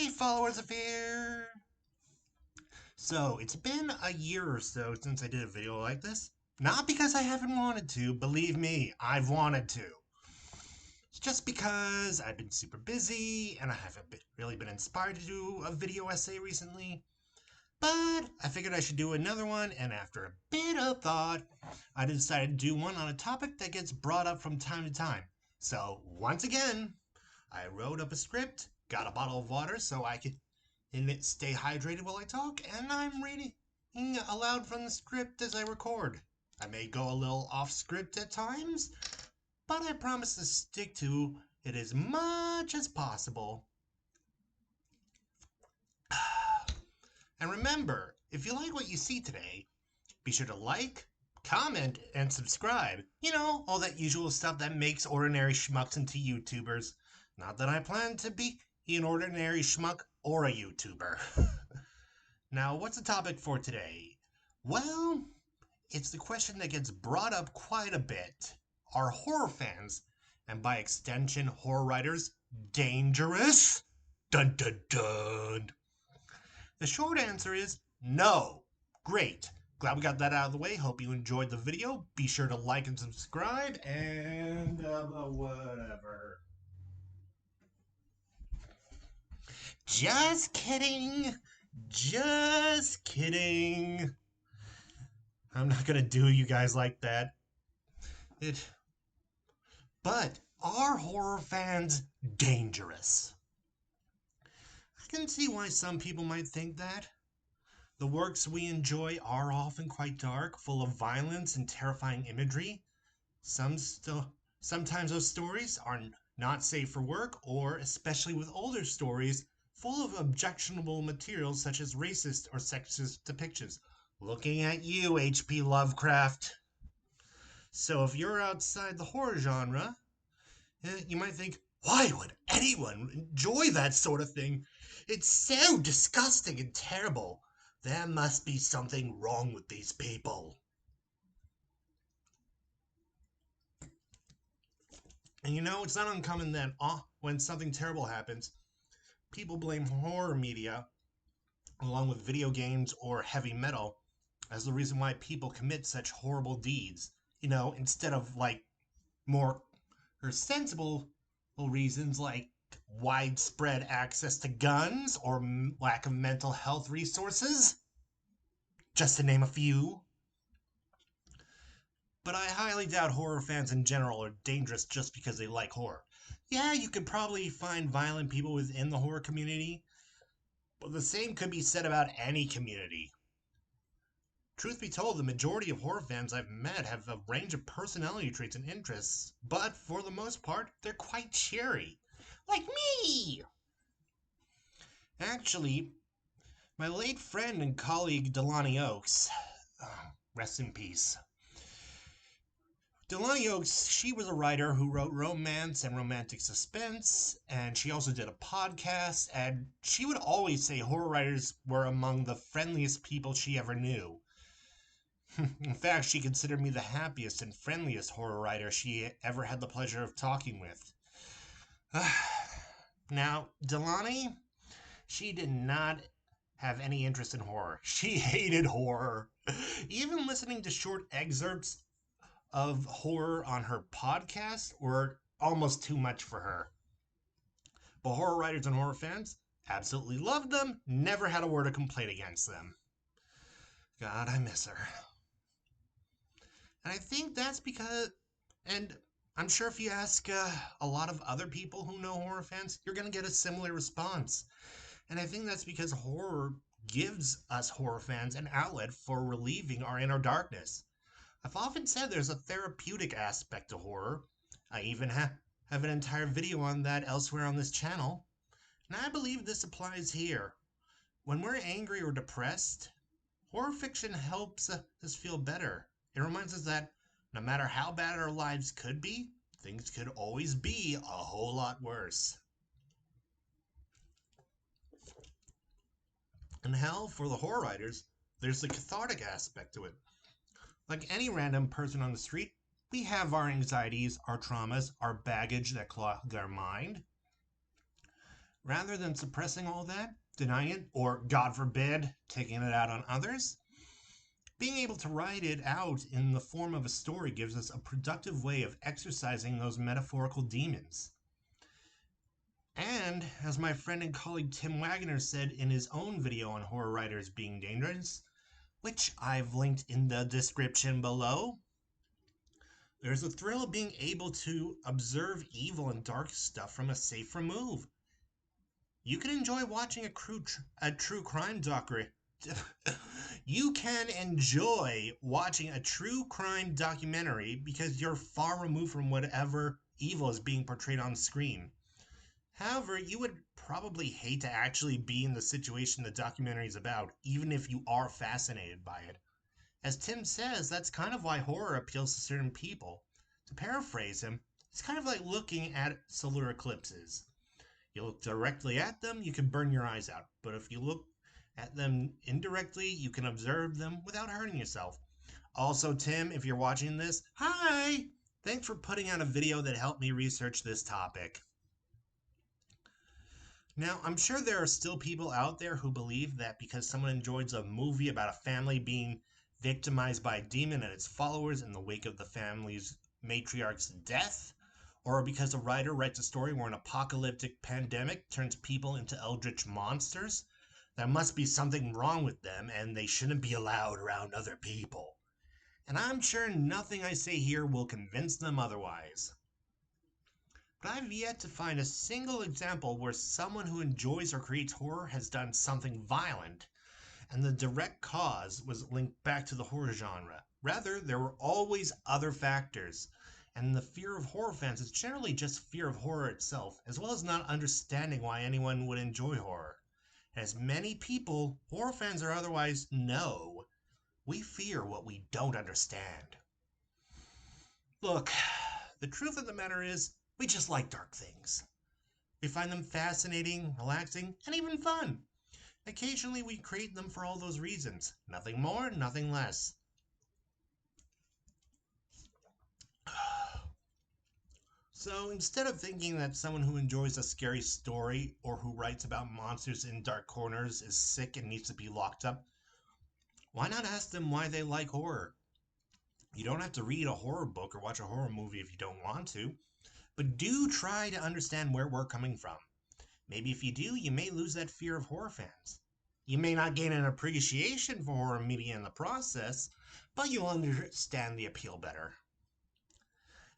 Hey followers of fear! So, it's been a year or so since I did a video like this. Not because I haven't wanted to, believe me, I've wanted to. It's just because I've been super busy and I haven't really been inspired to do a video essay recently. But I figured I should do another one, and after a bit of thought, I decided to do one on a topic that gets brought up from time to time. So, once again, I wrote up a script, got a bottle of water so I could stay hydrated while I talk, and I'm reading aloud from the script as I record. I may go a little off script at times, but I promise to stick to it as much as possible. And remember, if you like what you see today, be sure to like, comment, and subscribe. You know, all that usual stuff that makes ordinary schmucks into YouTubers. Not that I plan to be an ordinary schmuck or a YouTuber. Now, what's the topic for today? Well, it's the question that gets brought up quite a bit. Are horror fans, and by extension horror writers, dangerous? Dun dun dun. The short answer is no. Great. Glad we got that out of the way. Hope you enjoyed the video. Be sure to like and subscribe, and whatever. Just kidding. Just kidding. I'm not gonna do you guys like that. But are horror fans dangerous? I can see why some people might think that. The works we enjoy are often quite dark, full of violence and terrifying imagery. Sometimes those stories are not safe for work, or, especially with older stories, full of objectionable materials such as racist or sexist depictions. Looking at you, H.P. Lovecraft. So if you're outside the horror genre, you might think, why would anyone enjoy that sort of thing? It's so disgusting and terrible. There must be something wrong with these people. And you know, it's not uncommon that when something terrible happens, people blame horror media, along with video games or heavy metal, as the reason why people commit such horrible deeds. You know, instead of more or sensible reasons like widespread access to guns or lack of mental health resources, just to name a few. But I highly doubt horror fans in general are dangerous just because they like horror. Yeah, you could probably find violent people within the horror community, but the same could be said about any community. Truth be told, the majority of horror fans I've met have a range of personality traits and interests, but for the most part, they're quite cheery. Like me! Actually, my late friend and colleague Delaney Oakes, rest in peace. Delaney Oakes, she was a writer who wrote romance and romantic suspense, and she also did a podcast, and she would always say horror writers were among the friendliest people she ever knew. In fact, she considered me the happiest and friendliest horror writer she ever had the pleasure of talking with. Now, Delaney, she did not have any interest in horror. She hated horror. Even listening to short excerpts of horror on her podcast were almost too much for her. But horror writers and horror fans absolutely loved them, never had a word of complaint against them. God, I miss her. And I think that's because, and I'm sure if you ask a lot of other people who know horror fans, you're going to get a similar response. And I think that's because horror gives us horror fans an outlet for relieving our inner darkness. I've often said there's a therapeutic aspect to horror. I even have an entire video on that elsewhere on this channel. And I believe this applies here. When we're angry or depressed, horror fiction helps us feel better. It reminds us that no matter how bad our lives could be, things could always be a whole lot worse. And hell, for the horror writers, there's the cathartic aspect to it. Like any random person on the street, we have our anxieties, our traumas, our baggage that clog our mind. rather than suppressing all that, denying it, or, God forbid, taking it out on others. Being able to write it out in the form of a story gives us a productive way of exercising those metaphorical demons. And, as my friend and colleague Tim Wagner said in his own video on horror writers being dangerous, which I've linked in the description below, there's a thrill of being able to observe evil and dark stuff from a safe remove. You can enjoy watching a true crime documentary. You can enjoy watching a true crime documentary because you're far removed from whatever evil is being portrayed on screen. However, you would probably hate to actually be in the situation the documentary is about, even if you are fascinated by it. As Tim says, that's kind of why horror appeals to certain people. To paraphrase him, it's kind of like looking at solar eclipses. You look directly at them, you can burn your eyes out. But if you look at them indirectly, you can observe them without hurting yourself. Also, Tim, if you're watching this, hi! Thanks for putting out a video that helped me research this topic. Now, I'm sure there are still people out there who believe that because someone enjoys a movie about a family being victimized by a demon and its followers in the wake of the family's matriarch's death, or because a writer writes a story where an apocalyptic pandemic turns people into eldritch monsters, there must be something wrong with them and they shouldn't be allowed around other people. And I'm sure nothing I say here will convince them otherwise. But I've yet to find a single example where someone who enjoys or creates horror has done something violent, and the direct cause was linked back to the horror genre. Rather, there were always other factors, and the fear of horror fans is generally just fear of horror itself, as well as not understanding why anyone would enjoy horror. As many people, horror fans or otherwise, know, we fear what we don't understand. Look, the truth of the matter is, we just like dark things. We find them fascinating, relaxing, and even fun. Occasionally we create them for all those reasons. Nothing more, nothing less. So instead of thinking that someone who enjoys a scary story or who writes about monsters in dark corners is sick and needs to be locked up, why not ask them why they like horror? You don't have to read a horror book or watch a horror movie if you don't want to, but do try to understand where we're coming from. Maybe if you do, you may lose that fear of horror fans. You may not gain an appreciation for horror media in the process, but you'll understand the appeal better.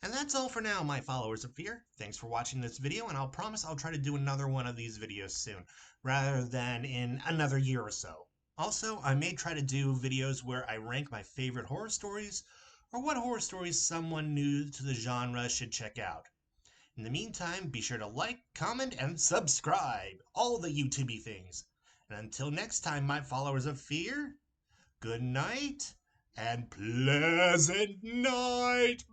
And that's all for now, my followers of fear. Thanks for watching this video, and I'll promise I'll try to do another one of these videos soon, rather than in another year or so. Also, I may try to do videos where I rank my favorite horror stories, or what horror stories someone new to the genre should check out. In the meantime, be sure to like, comment, and subscribe. All the YouTubey things. And until next time, my followers of fear, good night and pleasant nightmares.